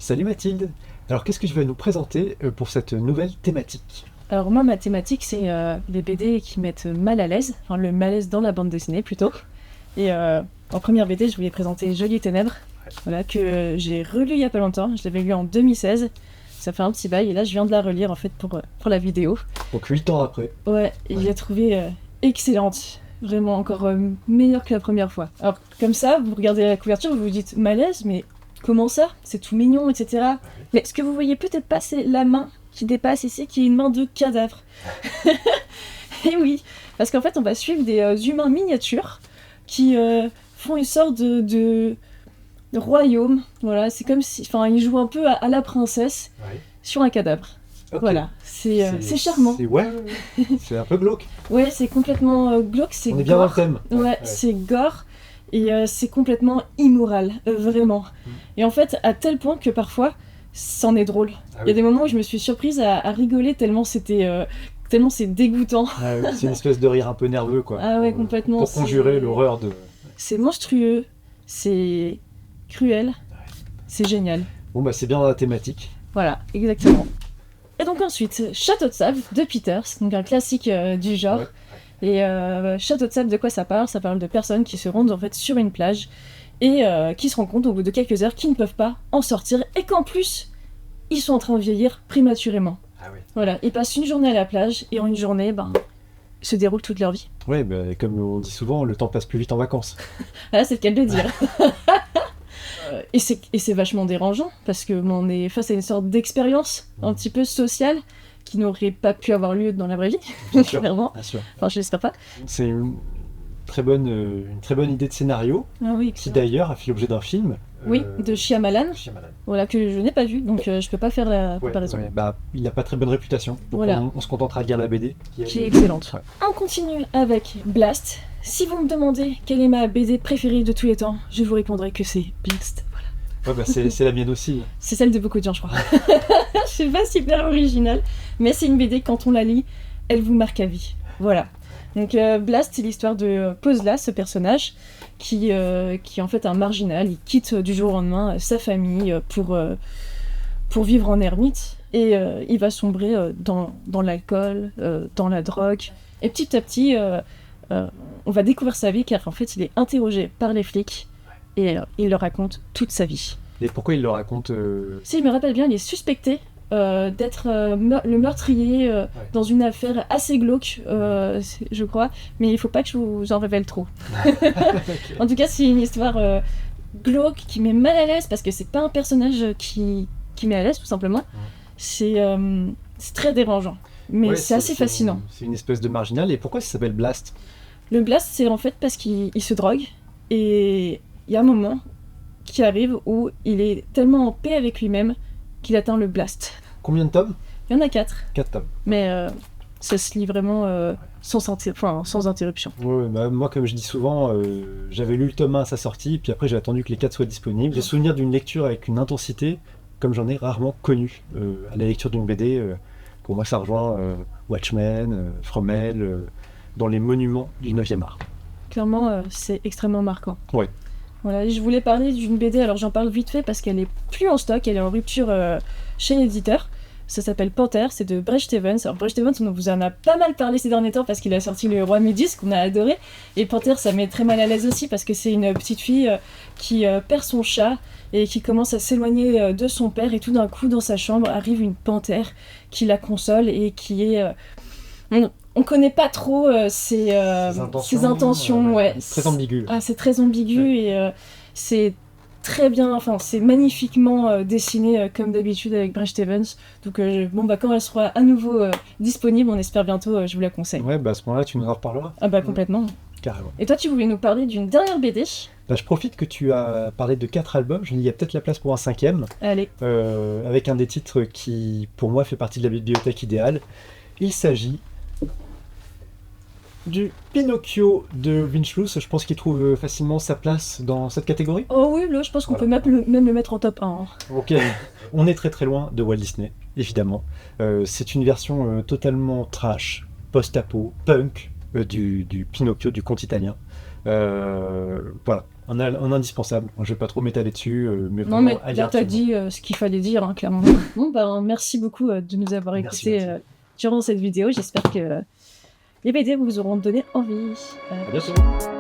Salut Mathilde. Alors qu'est-ce que tu vas nous présenter pour cette nouvelle thématique? Alors moi, ma thématique, c'est les BD qui mettent mal à l'aise, enfin le malaise dans la bande dessinée plutôt. Et en première BD, je voulais présenter Jolies Ténèbres, voilà, que j'ai relu il y a pas longtemps. Je l'avais lu en 2016, ça fait un petit bail, et là je viens de la relire en fait pour la vidéo. Donc 8 ans après. Ouais, et je l'ai trouvée excellente, vraiment encore meilleure que la première fois. Alors comme ça, vous regardez la couverture, vous vous dites malaise, mais comment ça? C'est tout mignon, etc. Mais ce que vous voyez peut-être pas, c'est la main qui dépasse ici, qui est une main de cadavre. Et oui, parce qu'en fait, on va suivre des humains miniatures qui font une sorte de royaume. Voilà, c'est comme si, enfin, ils jouent un peu à la princesse sur un cadavre. Ok. Voilà, c'est charmant. Ouais, c'est un peu glauque. Ouais, c'est complètement glauque, c'est On est bien dans le gore. thème. Ouais, c'est gore et c'est complètement immoral, vraiment. Et en fait, à tel point que parfois, c'en est drôle. Ah Il y a oui. des moments où je me suis surprise à rigoler tellement tellement c'est dégoûtant. Ah ouais, c'est une espèce de rire un peu nerveux quoi. Ah ouais, complètement. Pour conjurer c'est- l'horreur de... C'est monstrueux, c'est cruel, c'est génial. Bon bah c'est bien dans la thématique. Voilà, exactement. Et donc ensuite, Château de sable de Peters, donc un classique du genre. Ouais. Et Château de sable, de quoi ça parle? Ça parle de personnes qui se rendent en fait sur une plage et qui se rendent compte au bout de quelques heures qu'ils ne peuvent pas en sortir et qu'en plus, ils sont en train de vieillir prématurément. Ah oui. Voilà, ils passent une journée à la plage et en une journée, se déroule toute leur vie. Ouais, bah, comme on dit souvent, le temps passe plus vite en vacances. Ah, c'est le cas de le dire. Et c'est vachement dérangeant parce que on est face à une sorte d'expérience un petit peu sociale qui n'aurait pas pu avoir lieu dans la vraie vie, Bien sûr. clairement. Bien sûr. Enfin, je l'espère pas. C'est une très bonne idée de scénario, Ah oui, qui excellent. d'ailleurs a fait l'objet d'un film. Oui, de Shyamalan, Shyamalan. voilà, que je n'ai pas vu, donc je peux pas faire la Ouais, comparaison. ouais, bah, il n'a pas très bonne réputation. Donc Voilà. on se contentera de lire la BD. Qui est excellente. Ouais. On continue avec Blast. Si vous me demandez quelle est ma BD préférée de tous les temps, je vous répondrai que c'est Blast. Voilà. Ouais, bah, c'est la mienne aussi. C'est celle de beaucoup de gens, je crois. Je suis pas super originale, mais c'est une BD, quand on la lit, elle vous marque à vie. Voilà. Donc Blast, c'est l'histoire de Posla, ce personnage, qui est en fait un marginal. Il quitte du jour au lendemain sa famille pour vivre en ermite. Et il va sombrer dans l'alcool, dans la drogue. Et petit à petit, on va découvrir sa vie, car en fait, il est interrogé par les flics. Et il leur raconte toute sa vie. Et pourquoi il le raconte Si je me rappelle bien, il est suspecté d'être le meurtrier dans une affaire assez glauque, je crois, mais il faut pas que je vous en révèle trop. En tout cas, c'est une histoire glauque qui met mal à l'aise parce que c'est pas un personnage qui met à l'aise, tout simplement. C'est très dérangeant, mais Ouais, c'est assez fascinant. C'est une espèce de marginal. Et pourquoi ça s'appelle Blast? Le blast, c'est en fait parce qu'il se drogue et il y a un moment qui arrive où il est tellement en paix avec lui-même qu'il atteint le blast. Combien de tomes? Il y en a 4, 4 tomes. mais ça se lit vraiment sans interruption. Ouais, bah, moi, comme je dis souvent, j'avais lu le tome 1 à sa sortie, puis après j'ai attendu que les 4 soient disponibles. J'ai souvenir d'une lecture avec une intensité comme j'en ai rarement connue à la lecture d'une BD. Pour moi, ça rejoint Watchmen, From Hell, dans les monuments du 9e art. Clairement, c'est extrêmement marquant. Ouais. Voilà, et je voulais parler d'une BD, alors j'en parle vite fait parce qu'elle est plus en stock, elle est en rupture chez l'éditeur. Ça s'appelle Panthère, c'est de Bret Stephens. Alors Bret Stephens, on vous en a pas mal parlé ces derniers temps parce qu'il a sorti Le Roi Médus, qu'on a adoré. Et Panthère, ça met très mal à l'aise aussi parce que c'est une petite fille qui perd son chat et qui commence à s'éloigner de son père. Et tout d'un coup, dans sa chambre, arrive une panthère qui la console et qui est... on connaît pas trop ses intentions, ouais. Très ambigu. Ah, c'est très ambigu et c'est très bien, enfin c'est magnifiquement dessiné comme d'habitude avec Bret Stephens. Donc quand elle sera à nouveau disponible, on espère bientôt, je vous la conseille. Ouais, bah à ce moment-là, tu nous en reparleras. Ah bah complètement. Carrément. Et toi, tu voulais nous parler d'une dernière BD? Bah, je profite que tu as parlé de 4 albums, je me dis il y a peut-être la place pour un 5e, Allez. avec un des titres qui, pour moi, fait partie de la bibliothèque idéale. Il s'agit du Pinocchio de Winchloos. Je pense qu'il trouve facilement sa place dans cette catégorie. Oh oui, là je pense qu'on Voilà. peut même le mettre en top 1. Hein. Ok, on est très très loin de Walt Disney, évidemment. C'est une version totalement trash, post-apo, punk du Pinocchio, du conte italien. Voilà. un indispensable. Je vais pas trop m'étaler dessus, mais Non, vraiment mais à lire là, t'as absolument. dit ce qu'il fallait dire, hein, clairement. Bon, ben, merci beaucoup de nous avoir Merci, écoutés merci. durant cette vidéo. J'espère que les BD vous auront donné envie. À bientôt. Prochaine.